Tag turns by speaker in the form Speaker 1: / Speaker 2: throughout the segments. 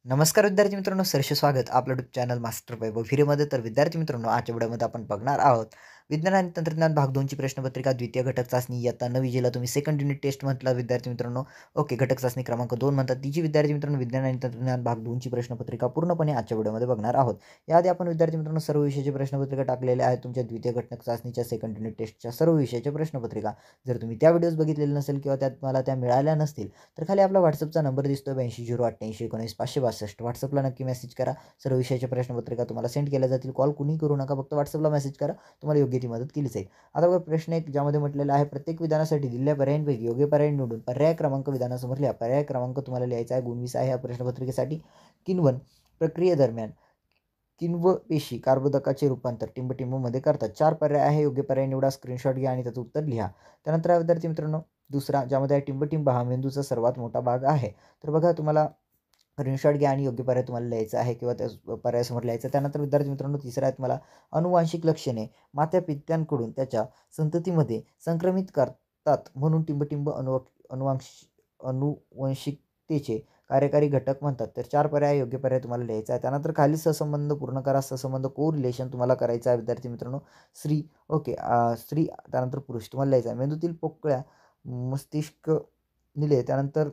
Speaker 1: नमस्कार विद्यार्थी मित्रांनो, सहर्ष स्वागत आपलं यूट्यूब चॅनल मास्टर वैभव व्हिडिओमध्ये. तर विद्यार्थी मित्रांनो, आजच्या व्हिडिओमध्ये आपण बघणार आहोत विज्ञान आणि तंत्रज्ञान भाग 2 ची प्रश्नपत्रिका द्वितीय घटक चाचणी इयत्ता 9 जिला तुम्ही सेकंड युनिट टेस्ट म्हटला विद्यार्थी मित्रांनो. ओके, घटक चाचणी क्रमांक 2 म्हणतात. तिची विद्यार्थी मित्रांनो विज्ञान आणि तंत्रज्ञान भाग 2 ची प्रश्नपत्रिका पूर्णपणे आजच्या व्हिडिओमध्ये बघणार आहोत. याआधी आपण विद्यार्थी मित्रांनो सर्व विषयाची प्रश्नपत्रिका टाकलेल्या आहेत. तुमच्या द्वितीय घटक चाचणीच्या सेकंड युनिट टेस्टच्या सर्व विषयाच्या प्रश्नपत्रिका. जर तुम्ही त्या व्हिडिओज बघितलेले नसेल किंवा त्यात मला त्या मिळाल्या नसतील तर खाली आपला WhatsAppचा नंबर दिसतो 82088919 WhatsAppला नक्की मेसेज करा. सर्व विषयाच्या प्रश्नपत्रिका तुम्हाला सेंड केल्या जातील. कॉल कुणी करू नका, फक्त WhatsAppला मेसेज करा, तुम्हाला योग्य ती मदत केली जाईल. आता बघा प्रश्न एक ज्यामध्ये म्हटलेला आहे प्रत्येक विधानासाठी दिलेल्या पर्यायांपैकी योग्य पर्याय निवडून पर्याय क्रमांक विधानासमोर लिहा. पर्याय क्रमांक तुम्हाला लिहायचा आहे 19 आहे या प्रश्नपत्रिकेसाठी. किण्वन प्रक्रियेदरम्यान किण्व पेशी कर्बोदकाचे रूपांतर टिंबटिंबमध्ये करतात. 4 पर्याय आहे, योग्य पर्याय निवडा, स्क्रीनशॉट घ्या आणि त्याचं उत्तर लिहा. त्यानंतर आहे विद्यार्थी मित्रांनो दुसरा ज्यामध्ये आहे टिंबटिंब हा मेंदूचा सर्वात मोठा भाग आहे. तर बघा तुम्हाला स्क्रीनशॉट घ्या आणि योग्य पर्याय तुम्हाला लिहायचा आहे किंवा त्या पर्यायासमोर लिहायचं. त्यानंतर विद्यार्थी मित्रांनो तिसरा आहे तुम्हाला अनुवांशिक लक्षणे मात्या पित्यांकडून त्याच्या संततीमध्ये संक्रमित करतात म्हणून टिंबटिंब अनुवंशिकतेचे कार्यकारी घटक म्हणतात. तर 4 पर्याय, योग्य पर्याय तुम्हाला लिहायचा आहे. त्यानंतर खालील सहसंबंध पूर्ण करा. सहसंबंध कोरिलेशन तुम्हाला करायचा आहे विद्यार्थी मित्रांनो. स्त्री स्त्री त्यानंतर पुरुष तुम्हाला लिहायचा आहे. मेंदूतील पोकळ्या मस्तिष्क निले त्यानंतर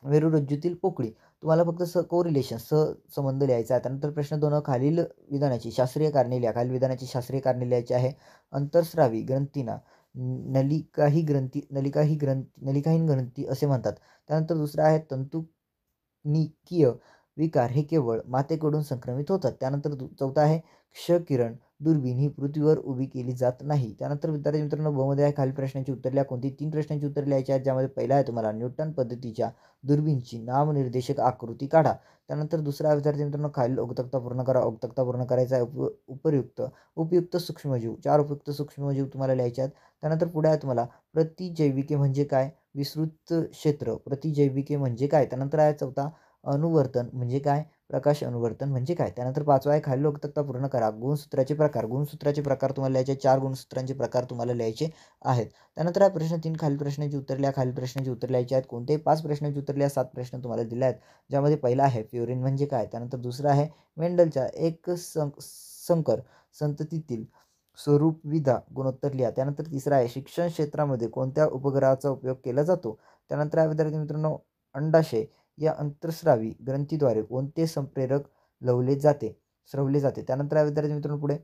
Speaker 1: मेरुरज्जूतील पोकळी तुम्हाला फक्त कोरिलेशन सहसंबंध लिहायचा आहे. त्यानंतर प्रश्न 2 खालील विधानाची शास्त्रीय कारणे लिहा. खालील विधानाची शास्त्रीय कारणे लिहायची आहे. अंतर्स्रावी ग्रंथींना नलिकाहीन ग्रंथी असे म्हणतात. त्यानंतर दुसरा आहे तंतुनिकीय विकार हे केवळ मातेकडून संक्रमित होतात. त्यानंतर चौथा आहे क्षकिरण दुर्बीण ही पृथ्वीवर उभी केली जात नाही. त्यानंतर विद्यार्थी मित्रांनो मध्ये आहे खालील प्रश्नांची उत्तर लिहा. कोणती 3 प्रश्नांची उत्तर लिहायची आहेत, ज्यामध्ये पहिला आहे तुम्हाला न्यूटन पद्धतीच्या दुर्बीणची नामनिर्देशक आकृती काढा. त्यानंतर दुसरा विद्यार्थी मित्रांनो खालील उक्तता पूर्ण करा. उक्तता पूर्ण करायचा आहे. उपयुक्त सूक्ष्मजीव 4 उपयुक्त सूक्ष्मजीव तुम्हाला लिहायचे आहेत. त्यानंतर पुढे आहे तुम्हाला प्रतिजैविके म्हणजे काय, विस्तृत क्षेत्र प्रतिजैविके म्हणजे काय. त्यानंतर आहे चौथा अनुवर्तन म्हणजे काय, प्रकाश अनुवर्तन म्हणजे काय. त्यानंतर 5वा आहे खालील उक्तता पूर्ण करा. गुणसूत्राचे प्रकार तुम्हाला लिहायचे. 4 गुणसूत्रांचे प्रकार तुम्हाला लिहायचे आहेत. त्यानंतर आहे प्रश्न 3 खालील प्रश्नांची उत्तर लिहा. खालील प्रश्नांची उत्तर लिहायची आहेत. कोणते 5 प्रश्नांची उत्तर लिहा. 7 प्रश्न तुम्हाला दिले आहेत, ज्यामध्ये पहिला आहे फ्युरिन म्हणजे काय. त्यानंतर दुसरा आहे मेंडलच्या एक संकर संततीतील स्वरूप विधा गुणोत्तर लिहा. त्यानंतर तिसरा आहे शिक्षण क्षेत्रामध्ये कोणत्या उपग्रहाचा उपयोग केला जातो. त्यानंतर आहे विद्यार्थी मित्रांनो अंडाशय या अंतर्स्रावी ग्रंथीद्वारे कोणते संप्रेरक स्रवले जाते. त्यानंतर आहे विद्यार्थी मित्रांनो पुढे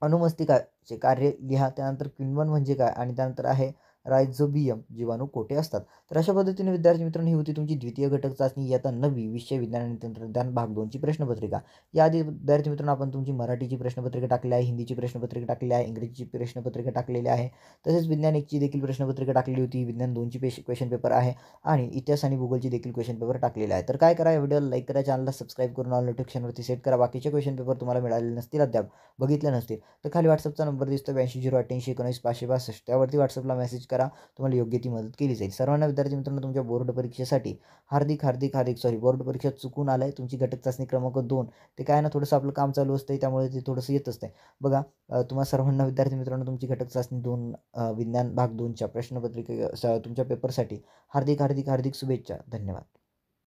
Speaker 1: अनुमस्तिकाचे कार्य लिहा. त्यानंतर किण्वन म्हणजे काय आणि त्यानंतर आहे रायझोबियम जीवाणू कोठे असतात. तर अशा पद्धतीने विद्यार्थी मित्रांनो ही होती तुमची द्वितीय घटक चाचणी इयत्ता 9 विषय विज्ञान आणि तंत्रज्ञान भाग 2 ची प्रश्नपत्रिका. याआधी विद्यार्थी मित्रांनो आपण तुमची मराठीची प्रश्नपत्रिका टाकली आहे, हिंदीची प्रश्नपत्रिका टाकलेली आहे, इंग्रजीची प्रश्नपत्रिका टाकलेली आहे, तसेच विज्ञान 1 ची देखील प्रश्नपत्रिका टाकलेली होती. विज्ञान 2 ची क्वेश्चन पेपर आहे आणि इतिहास आणि भूगोलची देखील क्वेश्चन पेपर टाकलेले आहे. तर काय करा, या व्हिडिओला लाईक करा, चॅनलला सबस्क्राईब करून ऑल नोटिफिकेशनवरती सेट करा. बाकीचे क्वेश्चन पेपर तुम्हाला मिळालेले नसतील, अद्याप बघितले नसतील तर खाली WhatsAppचा नंबर दिसतो 82088919 त्यावरती WhatsAppला मेसेज करा, तुम्हाला योग्य ती मदत केली जाईल. सर्वांना विद्यार्थी मित्रांनो तुमच्या बोर्ड परीक्षेसाठी बोर्ड परीक्षा चुकून आलाय तुमची घटक चाचणी क्रमांक 2 ते काय ना थोडंसं आपलं काम चालू असतं त्यामुळे ते थोडंसं येत असतं. बघा तुम्हा सर्वांना विद्यार्थी मित्रांनो तुमची घटक चाचणी 2 विज्ञान भाग 2च्या प्रश्नपत्रिके तुमच्या पेपरसाठी हार्दिक शुभेच्छा. धन्यवाद.